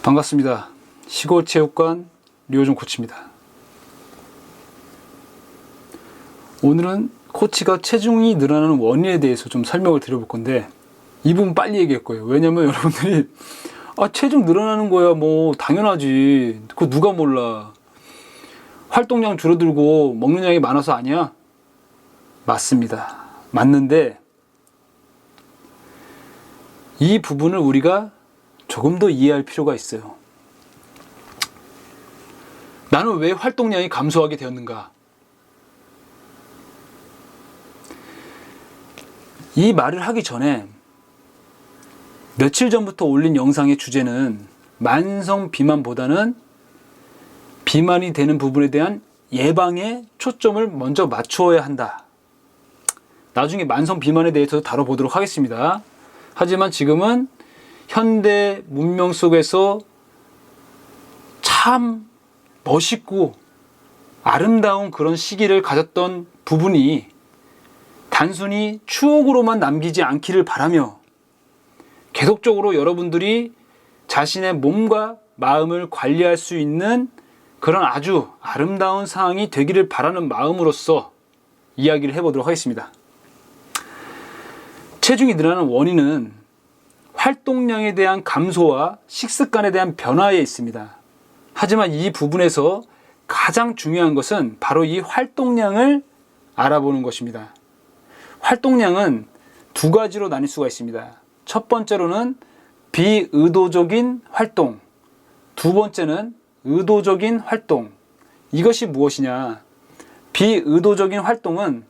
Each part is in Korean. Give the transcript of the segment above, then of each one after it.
반갑습니다. 시골체육관 류호준 코치입니다. 오늘은 코치가 체중이 늘어나는 원인에 대해서 좀 설명을 드려볼 건데, 이 부분 빨리 얘기할 거예요. 왜냐면 여러분들이 체중 늘어나는 거야 뭐 당연하지, 그거 누가 몰라, 활동량 줄어들고 먹는 양이 많아서 아니야? 맞습니다. 맞는데 이 부분을 우리가 조금 더 이해할 필요가 있어요. 나는 왜 활동량이 감소하게 되었는가? 이 말을 하기 전에 며칠 전부터 올린 영상의 주제는 만성 비만보다는 비만이 되는 부분에 대한 예방에 초점을 먼저 맞추어야 한다. 나중에 만성 비만에 대해서 다뤄보도록 하겠습니다. 하지만 지금은 현대 문명 속에서 참 멋있고 아름다운 그런 시기를 가졌던 부분이 단순히 추억으로만 남기지 않기를 바라며, 계속적으로 여러분들이 자신의 몸과 마음을 관리할 수 있는 그런 아주 아름다운 상황이 되기를 바라는 마음으로서 이야기를 해보도록 하겠습니다. 체중이 늘어나는 원인은 활동량에 대한 감소와 식습관에 대한 변화에 있습니다. 하지만 이 부분에서 가장 중요한 것은 바로 이 활동량을 알아보는 것입니다. 활동량은 두 가지로 나뉠 수가 있습니다. 첫 번째로는 비의도적인 활동, 두 번째는 의도적인 활동. 이것이 무엇이냐? 비의도적인 활동은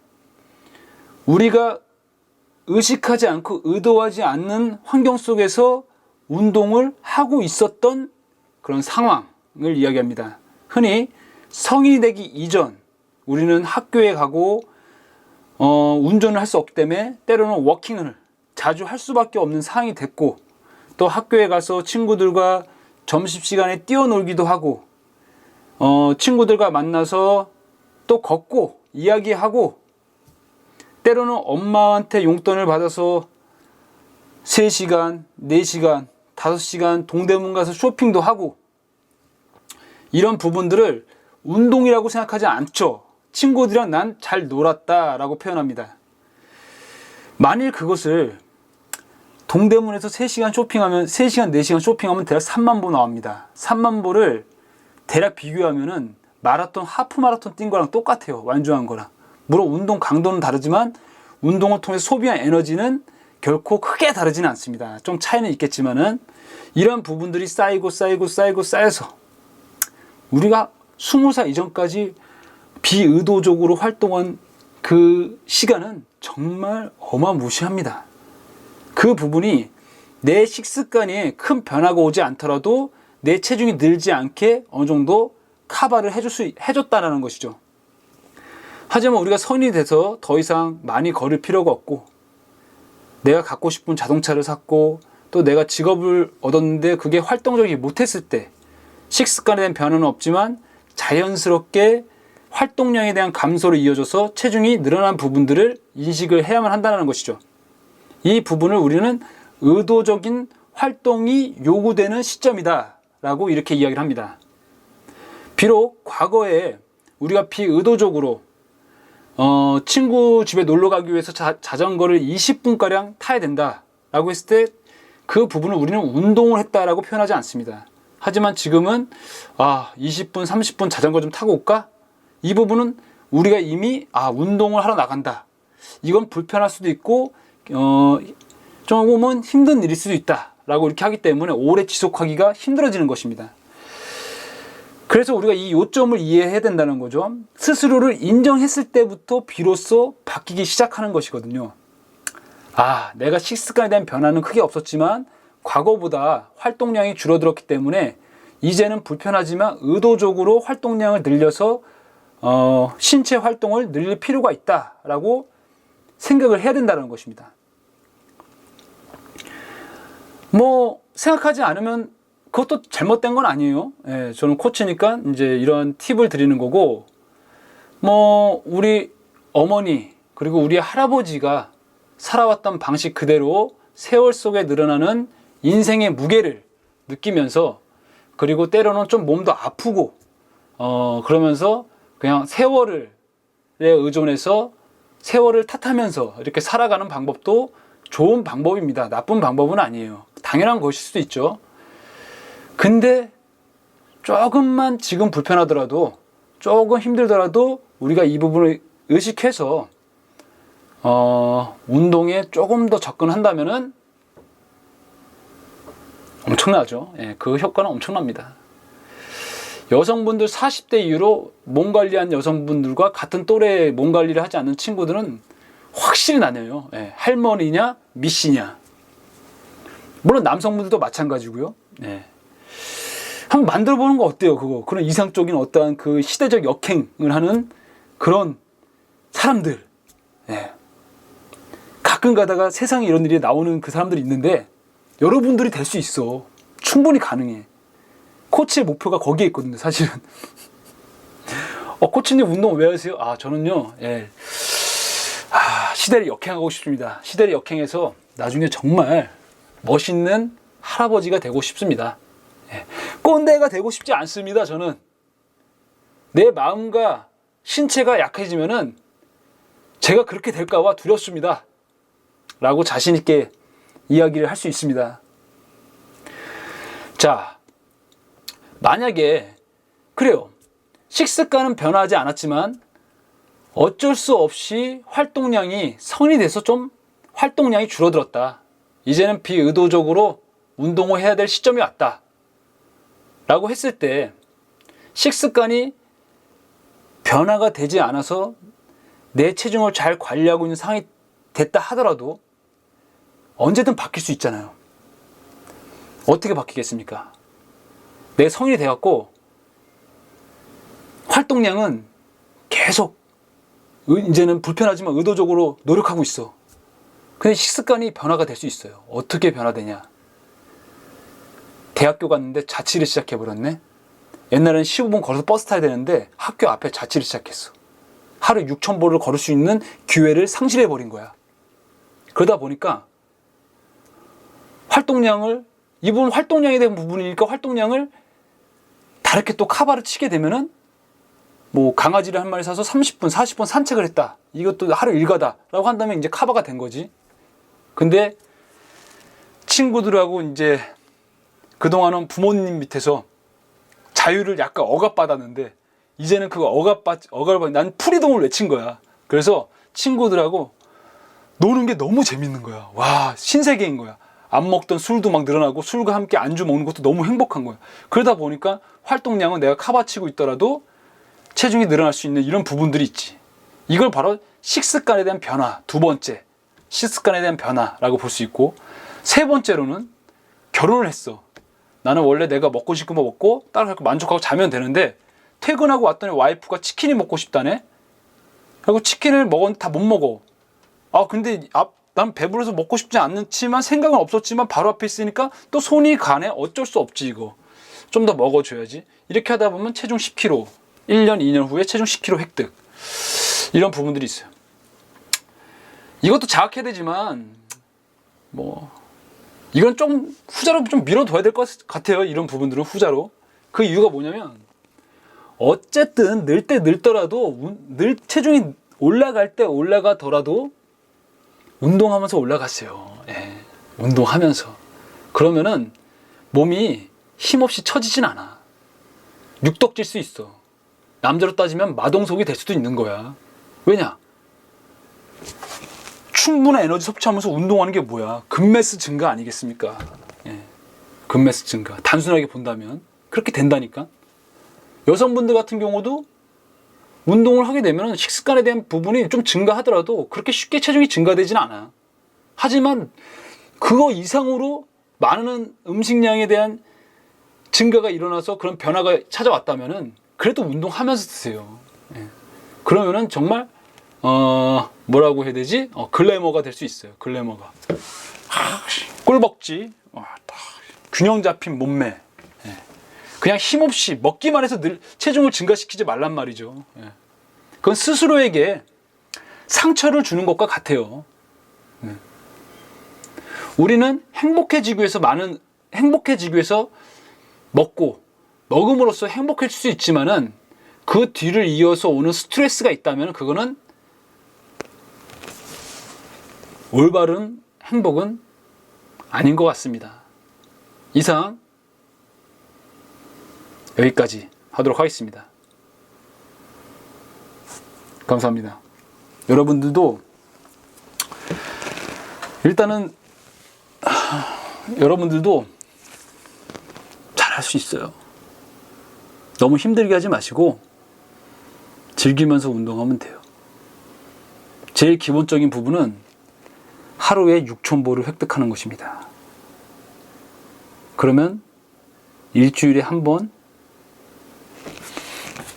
우리가 의식하지 않고 의도하지 않는 환경 속에서 운동을 하고 있었던 그런 상황을 이야기합니다. 흔히 성인이 되기 이전 우리는 학교에 가고 운전을 할 수 없기 때문에 때로는 워킹을 자주 할 수밖에 없는 상황이 됐고, 또 학교에 가서 친구들과 점심시간에 뛰어놀기도 하고, 친구들과 만나서 또 걷고 이야기하고, 때로는 엄마한테 용돈을 받아서 3시간, 4시간, 5시간 동대문 가서 쇼핑도 하고, 이런 부분들을 운동이라고 생각하지 않죠. 친구들이랑 난 잘 놀았다 라고 표현합니다. 만일 그것을 동대문에서 3시간 쇼핑하면, 3시간, 4시간 쇼핑하면 대략 3만 보 나옵니다. 3만 보를 대략 비교하면은 마라톤, 하프 마라톤 뛴 거랑 똑같아요. 완주한 거랑. 물론 운동 강도는 다르지만 운동을 통해서 소비한 에너지는 결코 크게 다르지는 않습니다. 좀 차이는 있겠지만은, 이런 부분들이 쌓여서 우리가 20살 이전까지 비의도적으로 활동한 그 시간은 정말 어마무시합니다. 그 부분이 내 식습관에 큰 변화가 오지 않더라도 내 체중이 늘지 않게 어느 정도 커버를 해줬다는 것이죠. 하지만 우리가 성인이 돼서 더 이상 많이 걸을 필요가 없고, 내가 갖고 싶은 자동차를 샀고, 또 내가 직업을 얻었는데 그게 활동적이지 못했을 때 식습관에 대한 변화는 없지만 자연스럽게 활동량에 대한 감소로 이어져서 체중이 늘어난 부분들을 인식을 해야만 한다는 것이죠. 이 부분을 우리는 의도적인 활동이 요구되는 시점이다 라고 이렇게 이야기를 합니다. 비록 과거에 우리가 비의도적으로 친구 집에 놀러 가기 위해서 자전거를 20분가량 타야 된다 라고 했을 때 그 부분을 우리는 운동을 했다라고 표현하지 않습니다. 하지만 지금은 20분, 30분 자전거 좀 타고 올까? 이 부분은 우리가 이미 운동을 하러 나간다, 이건 불편할 수도 있고 조금은 힘든 일일 수도 있다 라고 이렇게 하기 때문에 오래 지속하기가 힘들어지는 것입니다. 그래서 우리가 이 요점을 이해해야 된다는 거죠. 스스로를 인정했을 때부터 비로소 바뀌기 시작하는 것이거든요. 내가 식습관에 대한 변화는 크게 없었지만 과거보다 활동량이 줄어들었기 때문에 이제는 불편하지만 의도적으로 활동량을 늘려서 신체 활동을 늘릴 필요가 있다라고 생각을 해야 된다는 것입니다. 생각하지 않으면 그것도 잘못된 건 아니에요. 저는 코치니까 이제 이런 팁을 드리는 거고, 우리 어머니 그리고 우리 할아버지가 살아왔던 방식 그대로 세월 속에 늘어나는 인생의 무게를 느끼면서 그리고 때로는 좀 몸도 아프고 그러면서 그냥 세월에 의존해서 세월을 탓하면서 이렇게 살아가는 방법도 좋은 방법입니다. 나쁜 방법은 아니에요. 당연한 것일 수도 있죠. 근데 조금만 지금 불편하더라도, 조금 힘들더라도 우리가 이 부분을 의식해서 운동에 조금 더 접근한다면은 엄청나죠. 예, 그 효과는 엄청납니다. 여성분들 40대 이후로 몸 관리한 여성분들과 같은 또래 몸 관리를 하지 않는 친구들은 확실히 나뉘어요. 예, 할머니냐 미씨냐. 물론 남성분들도 마찬가지고요. 예. 한번 만들어 보는 거 어때요? 그런 이상적인 어떠한 그 시대적 역행을 하는 그런 사람들. 예. 가끔 가다가 세상에 이런 일이 나오는 그 사람들이 있는데 여러분들이 될 수 있어. 충분히 가능해. 코치의 목표가 거기에 있거든요, 사실은. 코치님 운동 왜 하세요? 저는요, 예. 시대를 역행하고 싶습니다. 시대를 역행해서 나중에 정말 멋있는 할아버지가 되고 싶습니다. 예. 꼰대가 되고 싶지 않습니다, 저는. 내 마음과 신체가 약해지면은 제가 그렇게 될까봐 두렵습니다. 라고 자신있게 이야기를 할 수 있습니다. 자, 만약에 그래요. 식습관은 변하지 않았지만 어쩔 수 없이 활동량이 성인이 돼서 좀 활동량이 줄어들었다. 이제는 비의도적으로 운동을 해야 될 시점이 왔다. 라고 했을 때 식습관이 변화가 되지 않아서 내 체중을 잘 관리하고 있는 상황이 됐다 하더라도 언제든 바뀔 수 있잖아요. 어떻게 바뀌겠습니까? 내 성인이 돼갖고 활동량은 계속 이제는 불편하지만 의도적으로 노력하고 있어. 근데 식습관이 변화가 될 수 있어요. 어떻게 변화되냐? 대학교 갔는데 자취를 시작해버렸네. 옛날에는 15분 걸어서 버스 타야 되는데 학교 앞에 자취를 시작했어. 하루 6,000보를 걸을 수 있는 기회를 상실해버린 거야. 그러다 보니까 이분 활동량에 대한 부분이니까 활동량을 다르게 또 카바를 치게 되면은 뭐 강아지를 한 마리 사서 30분, 40분 산책을 했다. 이것도 하루 일과다라고 한다면 이제 카바가 된 거지. 근데 친구들하고 이제 그동안은 부모님 밑에서 자유를 약간 억압받았는데 이제는 그거 난 프리덤을 외친 거야. 그래서 친구들하고 노는 게 너무 재밌는 거야. 와, 신세계인 거야. 안 먹던 술도 막 늘어나고 술과 함께 안주 먹는 것도 너무 행복한 거야. 그러다 보니까 활동량은 내가 카바치고 있더라도 체중이 늘어날 수 있는 이런 부분들이 있지. 이걸 바로 식습관에 대한 변화, 두 번째 식습관에 대한 변화라고 볼 수 있고, 세 번째로는 결혼을 했어. 나는 원래 내가 먹고 싶은 거 먹고 따라서 만족하고 자면 되는데 퇴근하고 왔더니 와이프가 치킨이 먹고 싶다네. 그리고 치킨을 먹었는데 다 못 먹어. 근데 난 배불러서 먹고 싶지 않지만 생각은 없었지만 바로 앞에 있으니까 또 손이 가네. 어쩔 수 없지 이거. 좀 더 먹어줘야지. 이렇게 하다 보면 체중 10kg, 1년, 2년 후에 체중 10kg 획득. 이런 부분들이 있어요. 이것도 자각해야 되지만 이건 좀 후자로 좀 밀어둬야 될 것 같아요. 이런 부분들은 후자로. 그 이유가 뭐냐면 어쨌든 늘 때 늙더라도 체중이 올라갈 때 올라가더라도 운동하면서 올라갔어요. 예, 운동하면서. 그러면은 몸이 힘없이 처지진 않아. 육덕질 수 있어. 남자로 따지면 마동석이 될 수도 있는 거야. 왜냐? 충분한 에너지 섭취하면서 운동하는 게 뭐야? 근매스 증가 아니겠습니까? 예, 근매스 증가. 단순하게 본다면 그렇게 된다니까. 여성분들 같은 경우도 운동을 하게 되면 식습관에 대한 부분이 좀 증가하더라도 그렇게 쉽게 체중이 증가되지는 않아. 하지만 그거 이상으로 많은 음식량에 대한 증가가 일어나서 그런 변화가 찾아왔다면은 그래도 운동하면서 드세요. 예. 그러면은 정말 뭐라고 해야 되지? 글래머가 될 수 있어요. 글래머가. 꿀벅지, 균형 잡힌 몸매. 예. 그냥 힘없이 먹기만 해서 늘 체중을 증가시키지 말란 말이죠. 예. 그건 스스로에게 상처를 주는 것과 같아요. 예. 우리는 행복해지기 위해서 먹고 먹음으로써 행복해질 수 있지만은 그 뒤를 이어서 오는 스트레스가 있다면 그거는 올바른 행복은 아닌 것 같습니다. 이상 여기까지 하도록 하겠습니다. 감사합니다. 여러분들도 일단은 여러분들도 잘할 수 있어요. 너무 힘들게 하지 마시고 즐기면서 운동하면 돼요. 제일 기본적인 부분은 하루에 6,000보를 획득하는 것입니다. 그러면 일주일에 한 번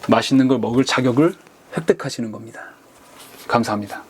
맛있는 걸 먹을 자격을 획득하시는 겁니다. 감사합니다.